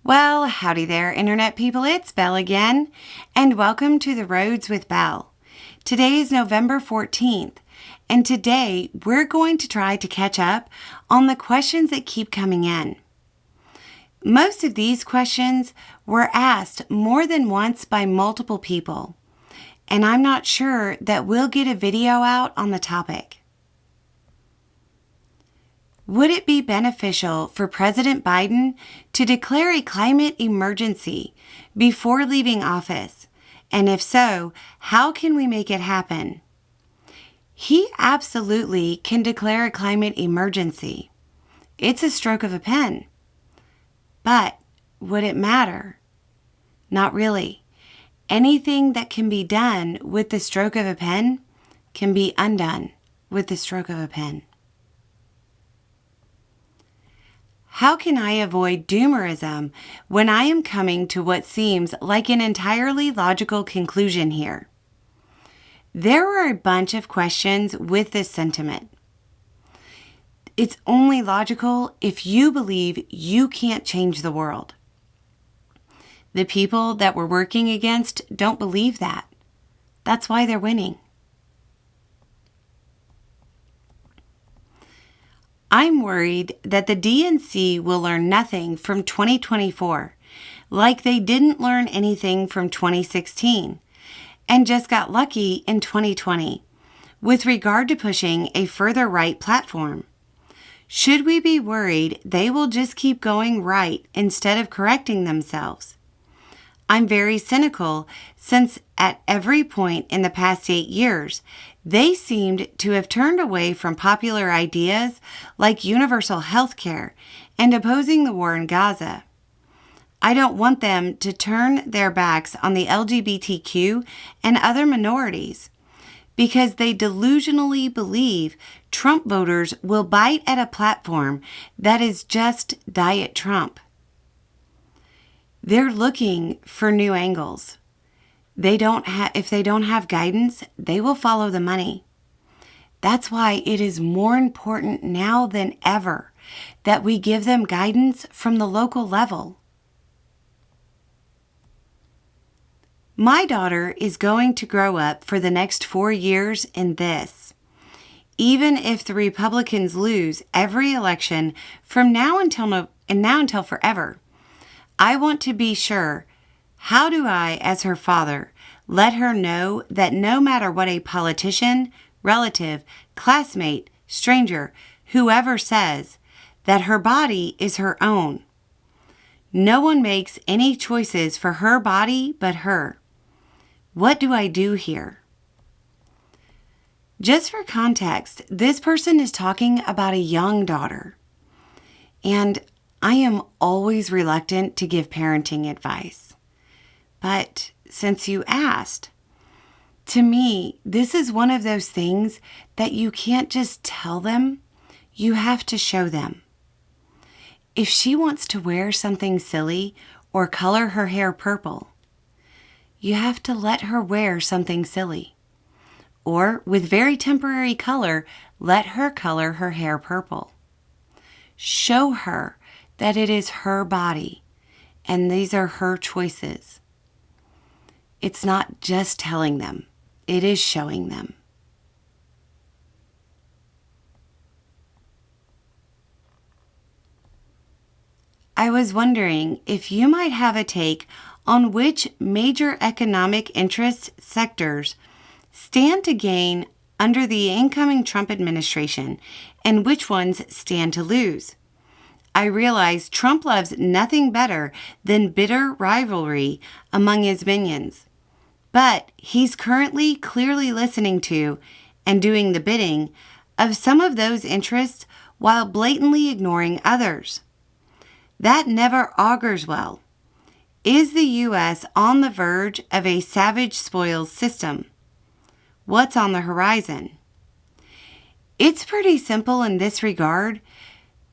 Well, howdy there, Internet people. It's Belle again, and welcome to The Roads with Belle. Today is November 14th, and today we're going to try to catch up on the questions that keep coming in. Most of these questions were asked more than once by multiple people, and I'm not sure that we'll get a video out on the topic. Would it be beneficial for President Biden to declare a climate emergency before leaving office? And if so, how can we make it happen? He absolutely can declare a climate emergency. It's a stroke of a pen. But would it matter? Not really. Anything that can be done with the stroke of a pen can be undone with the stroke of a pen. How can I avoid doomerism when I am coming to what seems like an entirely logical conclusion here? There are a bunch of questions with this sentiment. It's only logical if you believe you can't change the world. The people that we're working against don't believe that. That's why they're winning. I'm worried that the DNC will learn nothing from 2024, like they didn't learn anything from 2016, and just got lucky in 2020 with regard to pushing a further right platform. Should we be worried they will just keep going right instead of correcting themselves? I'm very cynical since at every point in the past 8 years, they seemed to have turned away from popular ideas like universal health care and opposing the war in Gaza. I don't want them to turn their backs on the LGBTQ and other minorities because they delusionally believe Trump voters will bite at a platform that is just Diet Trump. They're looking for new angles. If they don't have guidance, they will follow the money. That's why it is more important now than ever that we give them guidance from the local level. My daughter is going to grow up for the next 4 years in this. Even if the Republicans lose every election from now until forever, I want to be sure. How do I, as her father, let her know that no matter what a politician, relative, classmate, stranger, whoever says, that her body is her own? No one makes any choices for her body but her. What do I do here? Just for context, this person is talking about a young daughter. And I am always reluctant to give parenting advice. But since you asked, to me, this is one of those things that you can't just tell them, you have to show them. If she wants to wear something silly or color her hair purple, you have to let her wear something silly. Or with very temporary color, let her color her hair purple. Show her that it is her body, and these are her choices. It's not just telling them, it is showing them. I was wondering if you might have a take on which major economic interest sectors stand to gain under the incoming Trump administration and which ones stand to lose. I realize Trump loves nothing better than bitter rivalry among his minions. But he's currently clearly listening to and doing the bidding of some of those interests while blatantly ignoring others. That never augurs well. Is the U.S. on the verge of a savage spoils system? What's on the horizon? It's pretty simple in this regard.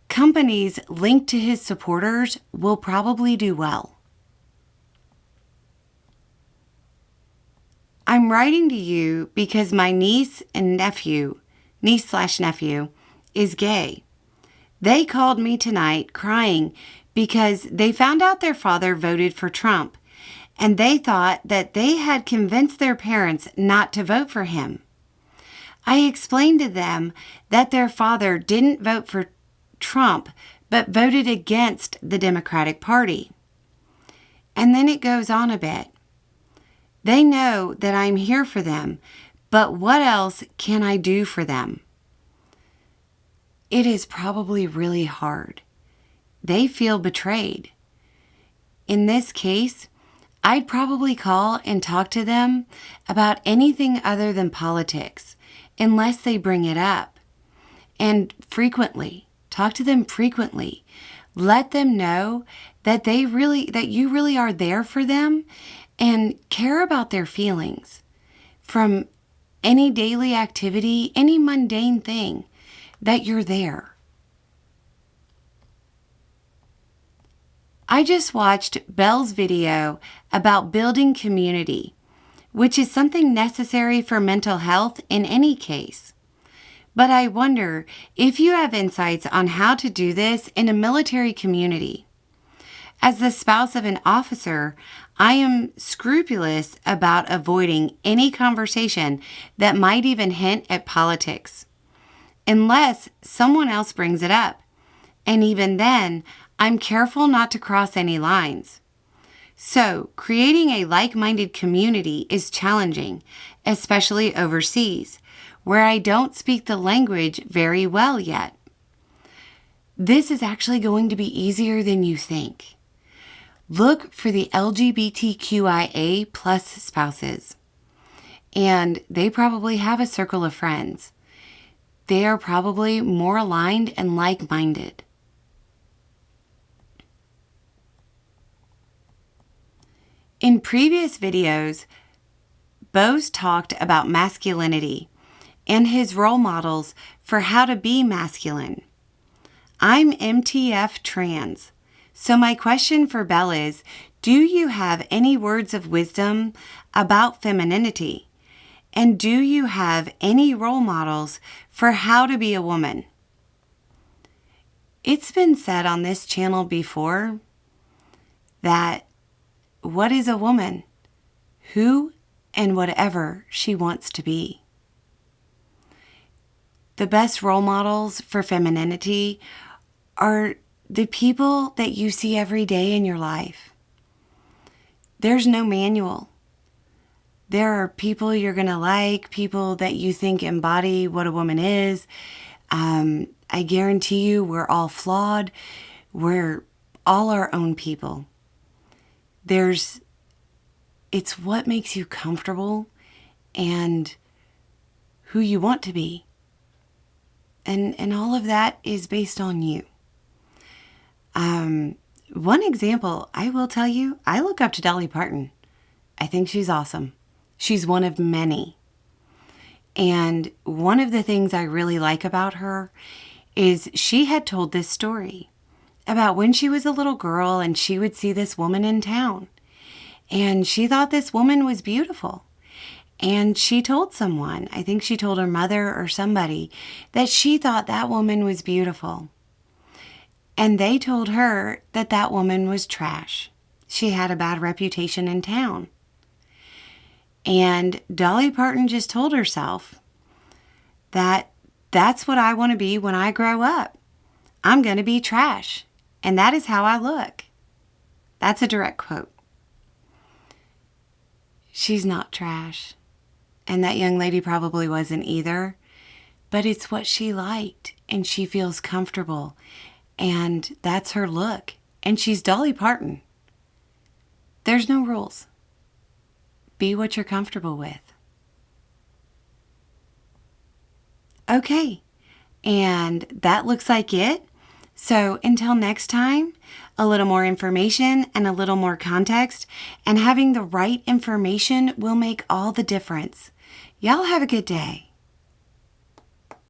Companies linked to his supporters will probably do well. I'm writing to you because my niece/nephew, is gay. They called me tonight crying because they found out their father voted for Trump, and they thought that they had convinced their parents not to vote for him. I explained to them that their father didn't vote for Trump, but voted against the Democratic Party. And then it goes on a bit. They know that I'm here for them, but what else can I do for them? It is probably really hard. They feel betrayed. In this case, I'd probably call and talk to them about anything other than politics, unless they bring it up. And frequently, talk to them frequently. Let them know that you really are there for them and care about their feelings. From any daily activity, any mundane thing, that you're there. I just watched Belle's video about building community, which is something necessary for mental health in any case. But I wonder if you have insights on how to do this in a military community. As the spouse of an officer, I am scrupulous about avoiding any conversation that might even hint at politics, unless someone else brings it up. And even then, I'm careful not to cross any lines. So, creating a like-minded community is challenging, especially overseas, where I don't speak the language very well yet. This is actually going to be easier than you think. Look for the LGBTQIA+ spouses, and they probably have a circle of friends. They are probably more aligned and like-minded. In previous videos, Bose talked about masculinity and his role models for how to be masculine. I'm MTF trans, so my question for Belle is, do you have any words of wisdom about femininity? And do you have any role models for how to be a woman? It's been said on this channel before that what is a woman? Who and whatever she wants to be. The best role models for femininity are the people that you see every day in your life. There's no manual. There are people you're going to like, people that you think embody what a woman is. I guarantee you we're all flawed. We're all our own people. It's what makes you comfortable and who you want to be. And all of that is based on you. One example, I will tell you, I look up to Dolly Parton. I think she's awesome. She's one of many. And one of the things I really like about her is she had told this story about when she was a little girl and she would see this woman in town. And she thought this woman was beautiful. And she told someone, I think she told her mother or somebody, that she thought that woman was beautiful. And they told her that that woman was trash. She had a bad reputation in town. And Dolly Parton just told herself that that's what I want to be when I grow up. I'm going to be trash. And that is how I look. That's a direct quote. She's not trash. And that young lady probably wasn't either. But it's what she liked. And she feels comfortable. And that's her look. And she's Dolly Parton. There's no rules. Be what you're comfortable with. Okay. And that looks like it. So until next time, a little more information and a little more context, and having the right information will make all the difference. Y'all have a good day.